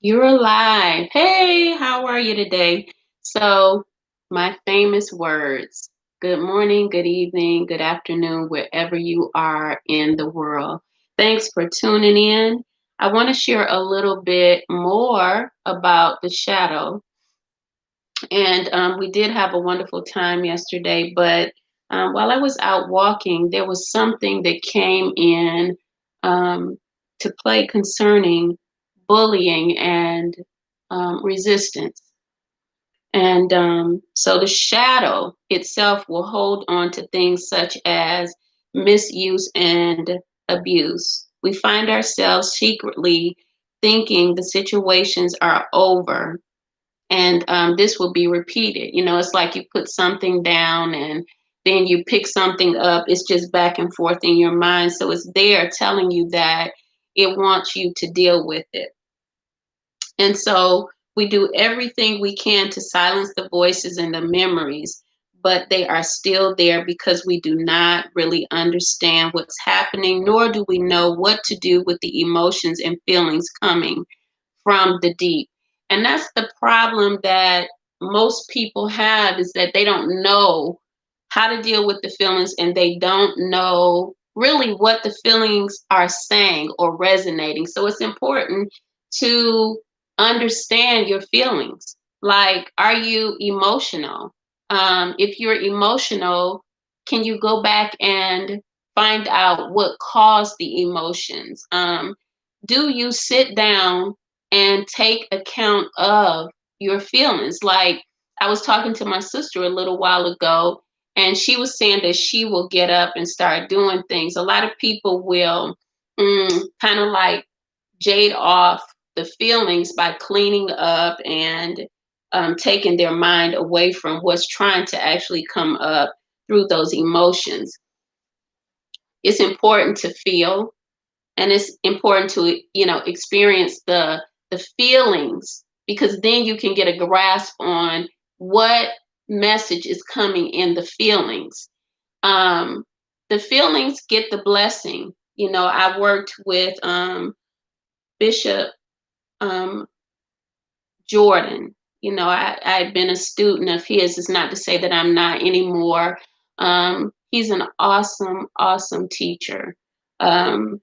You're alive. Hey, how are you today? So, my famous words. Good morning, good evening, good afternoon, wherever you are in the world. Thanks for tuning in. I want to share a little bit more about the shadow. And we did have a wonderful time yesterday, but while I was out walking, there was something that came in to play concerning bullying and resistance. And so the shadow itself will hold on to things such as misuse and abuse. We find ourselves secretly thinking the situations are over, and this will be repeated. It's like you put something down and then you pick something up. It's just back and forth in your mind. So it's there telling you that it wants you to deal with it. And so we do everything we can to silence the voices and the memories, but they are still there because we do not really understand what's happening, nor do we know what to do with the emotions and feelings coming from the deep. And that's the problem that most people have, is that they don't know how to deal with the feelings, and they don't know really what the feelings are saying or resonating. So it's important to understand your feelings. Like, are you emotional? If you're emotional, can you go back and find out what caused the emotions? Do you sit down and take account of your feelings? Like, I was talking to my sister a little while ago, and she was saying that she will get up and start doing things. A lot of people will kind of like jade off the feelings by cleaning up and taking their mind away from what's trying to actually come up through those emotions. It's important to feel, and it's important to experience the feelings, because then you can get a grasp on what message is coming in the feelings. um the feelings get the blessing. I worked with Bishop um Jordan. I've been a student of his. It's not to say that I'm not anymore. He's an awesome teacher. um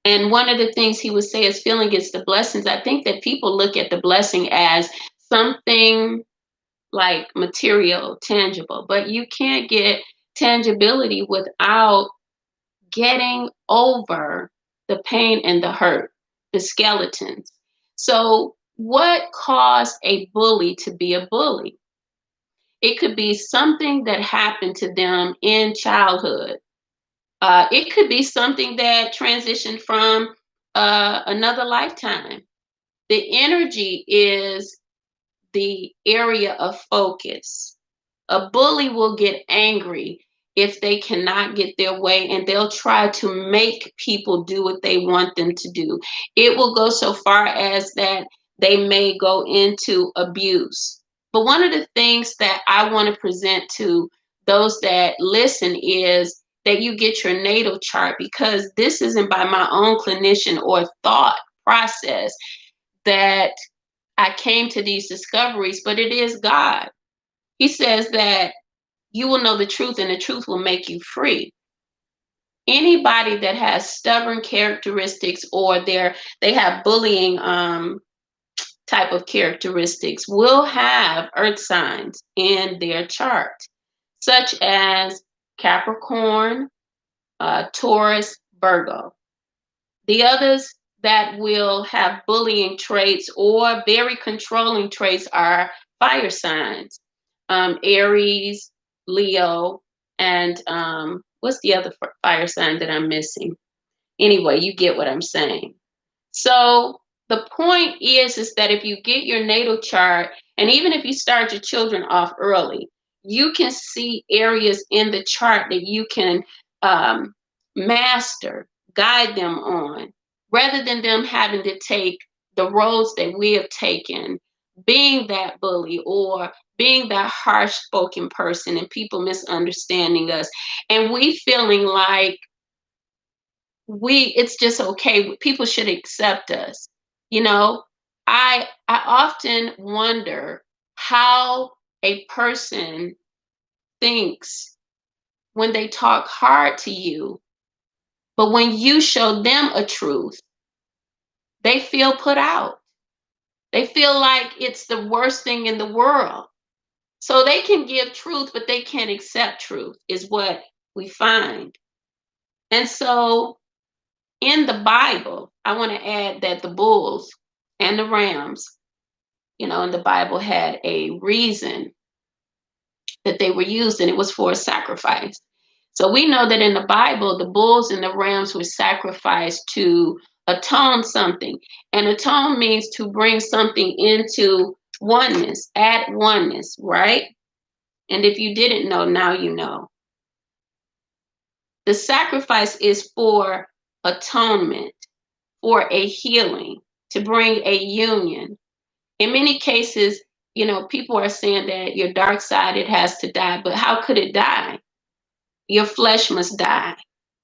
And one of the things he would say is feeling is the blessings. I think that people look at the blessing as something like material, tangible, but you can't get tangibility without getting over the pain and the hurt, the skeletons. So, what caused a bully to be a bully? It could be something that happened to them in childhood. It could be something that transitioned from another lifetime. The energy is the area of focus. A bully will get angry if they cannot get their way, and they'll try to make people do what they want them to do. It will go so far as that they may go into abuse. But one of the things that I want to present to those that listen is that you get your natal chart, because this isn't by my own clinician or thought process that I came to these discoveries, but it is God. He says that you will know the truth, and the truth will make you free. Anybody that has stubborn characteristics, or they have bullying type of characteristics, will have earth signs in their chart, such as Capricorn, Taurus, Virgo. The others that will have bullying traits or very controlling traits are fire signs: Aries, Leo, and what's the other fire sign that I'm missing? Anyway, you get what I'm saying. So the point is that if you get your natal chart, and even if you start your children off early, you can see areas in the chart that you can um, master, guide them on, rather than them having to take the roads that we have taken, being that bully or being that harsh spoken person, and people misunderstanding us, and we feeling like it's just okay. People should accept us. You know, I often wonder how a person thinks when they talk hard to you, but when you show them a truth, they feel put out. They feel like it's the worst thing in the world. So they can give truth, but they can't accept truth, is what we find. And so in the Bible, I want to add that the bulls and the rams, in the Bible had a reason that they were used, and it was for a sacrifice. So we know that in the Bible, the bulls and the rams were sacrificed to atone something. And atone means to bring something into oneness, add oneness, right? And if you didn't know, now you know. The sacrifice is for atonement, for a healing, to bring a union. In many cases, people are saying that your dark side, it has to die, but how could it die? Your flesh must die.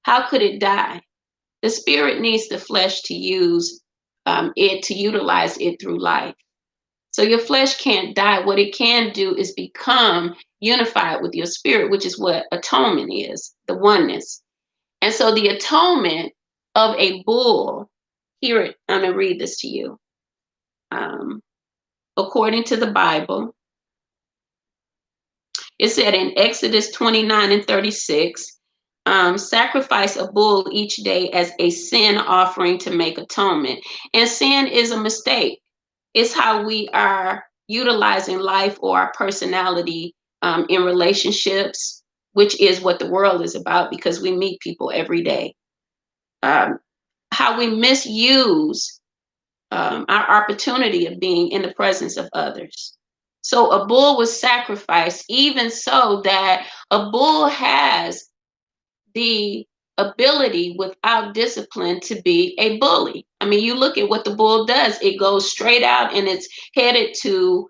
How could it die? The spirit needs the flesh to use it, to utilize it through life. So your flesh can't die. What it can do is become unified with your spirit, which is what atonement is, the oneness. And so the atonement of a bull, I'm going to read this to you. According to the Bible, it said in Exodus 29:36, sacrifice a bull each day as a sin offering to make atonement. And sin is a mistake. It's how we are utilizing life or our personality in relationships, which is what the world is about because we meet people every day. How we misuse our opportunity of being in the presence of others. So a bull was sacrificed, even so that a bull has the ability without discipline to be a bully. I mean, you look at what the bull does, it goes straight out and it's headed to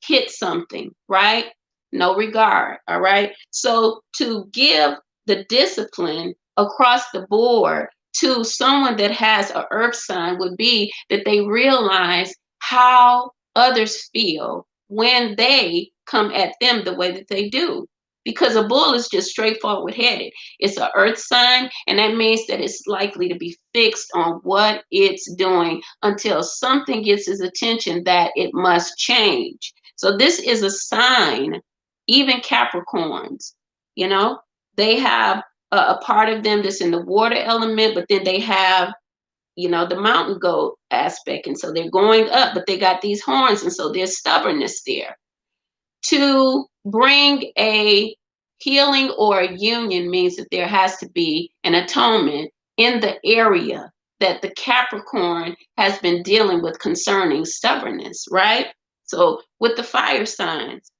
hit something, right? No regard, all right? So to give the discipline across the board to someone that has an earth sign would be that they realize how others feel when they come at them the way that they do. Because a bull is just straightforward headed. It's an earth sign, and that means that it's likely to be fixed on what it's doing until something gets its attention that it must change. So this is a sign, even Capricorns, they have a part of them that's in the water element, but then they have, the mountain goat aspect. And so they're going up, but they got these horns. And so there's stubbornness there. To bring a healing or a union means that there has to be an atonement in the area that the Capricorn has been dealing with concerning stubbornness, right? So with the fire signs,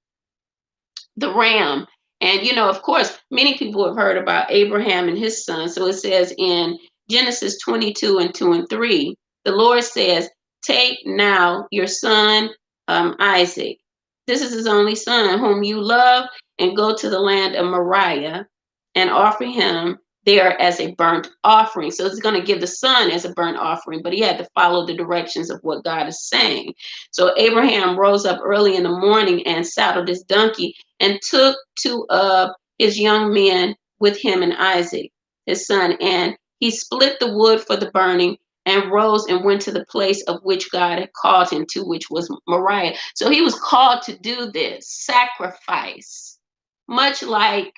the ram, and of course, many people have heard about Abraham and his son. So it says in Genesis 22:2-3, the Lord says, take now your son Isaac. This is his only son whom you love, and go to the land of Moriah and offer him there as a burnt offering. So it's going to give the son as a burnt offering, but he had to follow the directions of what God is saying. So Abraham rose up early in the morning and saddled his donkey and took two of his young men with him and Isaac, his son, and he split the wood for the burning and rose and went to the place of which God had called him to, which was Moriah. So he was called to do this sacrifice, much like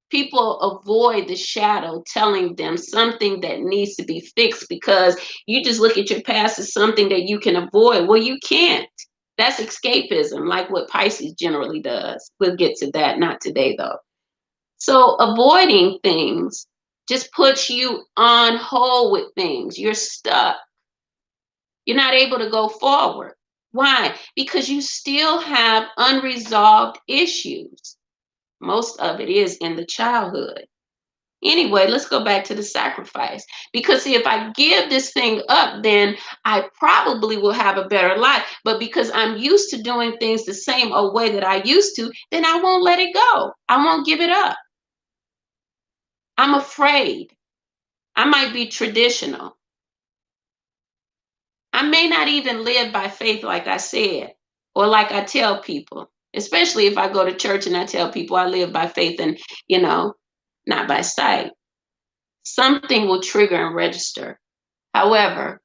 people avoid the shadow telling them something that needs to be fixed because you just look at your past as something that you can avoid. Well, you can't. That's escapism, like what Pisces generally does. We'll get to that, not today though. So avoiding things just puts you on hold with things. You're stuck. You're not able to go forward. Why? Because you still have unresolved issues. Most of it is in the childhood. Anyway, let's go back to the sacrifice. Because see, if I give this thing up, then I probably will have a better life. But because I'm used to doing things the same old way that I used to, then I won't let it go. I won't give it up. I'm afraid. I might be traditional. I may not even live by faith, like I said, or like I tell people, especially if I go to church and I tell people I live by faith and, you know, not by sight. Something will trigger and register. However,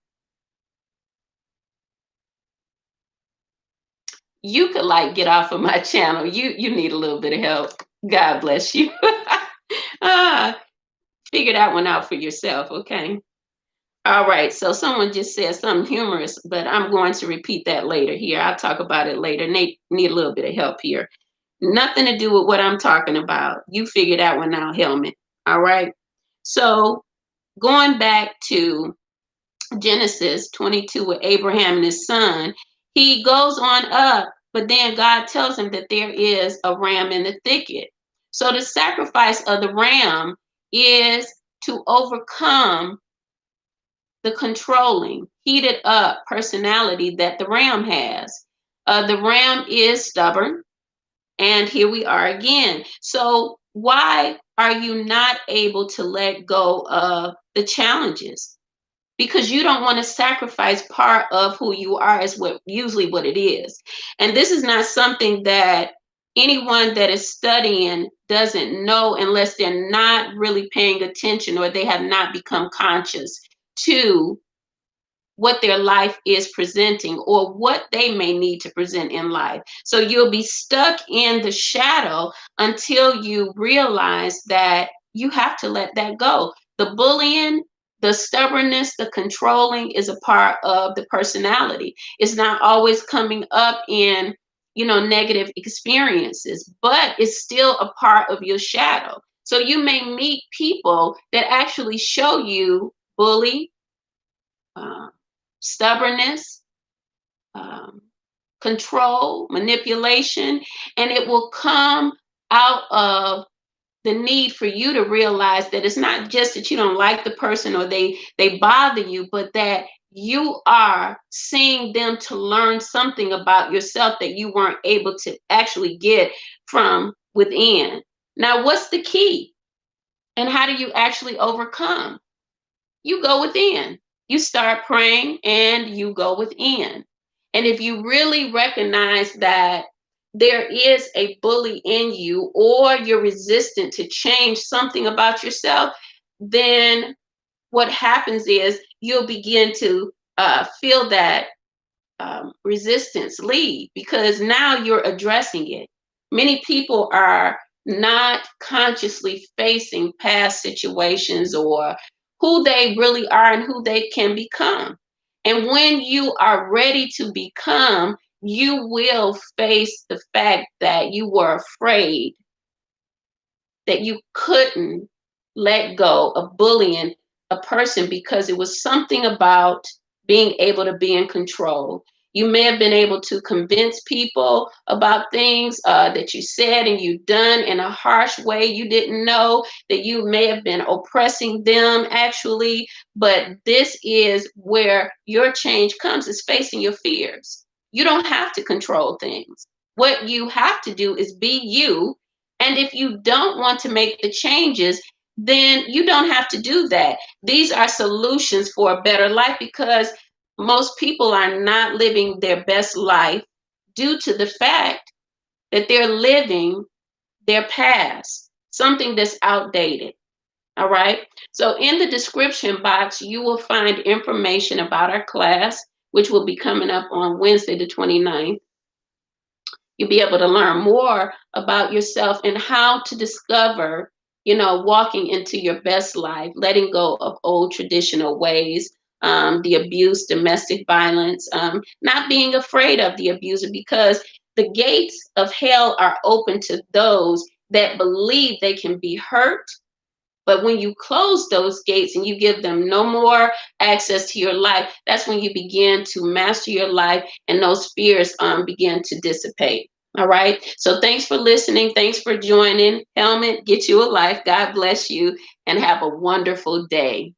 you could like get off of my channel. You need a little bit of help. God bless you. ah, Figure that one out for yourself, okay? All right, so someone just said something humorous, but I'm going to repeat that later here. I'll talk about it later. Nate need a little bit of help here. Nothing to do with what I'm talking about. You figure that one out, Helmet. All right. So going back to Genesis 22 with Abraham and his son, he goes on up, but then God tells him that there is a ram in the thicket. So the sacrifice of the ram is to overcome the controlling, heated up personality that the ram has. The ram is stubborn, and here we are again. So, why are you not able to let go of the challenges? Because you don't want to sacrifice part of who you are, is what usually what it is. And this is not something that anyone that is studying doesn't know unless they're not really paying attention or they have not become conscious to what their life is presenting or what they may need to present in life. So you'll be stuck in the shadow until you realize that you have to let that go. The bullying, the stubbornness, the controlling is a part of the personality. It's not always coming up in, negative experiences, but it's still a part of your shadow. So you may meet people that actually show you bully, uh, stubbornness, um, control, manipulation, and it will come out of the need for you to realize that it's not just that you don't like the person or they bother you, but that you are seeing them to learn something about yourself that you weren't able to actually get from within. Now, what's the key? And how do you actually overcome? You go within. You start praying and you go within. And if you really recognize that there is a bully in you or you're resistant to change something about yourself, then what happens is you'll begin to feel that resistance leave because now you're addressing it. Many people are not consciously facing past situations or who they really are and who they can become. And when you are ready to become, you will face the fact that you were afraid, that you couldn't let go of bullying a person because it was something about being able to be in control. You may have been able to convince people about things that you said and you done in a harsh way. You didn't know that you may have been oppressing them actually, but this is where your change comes, is facing your fears. You don't have to control things. What you have to do is be you, and if you don't want to make the changes, then you don't have to do that. These are solutions for a better life because most people are not living their best life due to the fact that they're living their past, something that's outdated. All right. So in the description box, you will find information about our class, which will be coming up on Wednesday, the 29th. You'll be able to learn more about yourself and how to discover, walking into your best life, letting go of old traditional ways, the abuse, domestic violence, not being afraid of the abuser because the gates of hell are open to those that believe they can be hurt. But when you close those gates and you give them no more access to your life, that's when you begin to master your life and those fears begin to dissipate. All right. So thanks for listening. Thanks for joining. Helmet, get you a life. God bless you and have a wonderful day.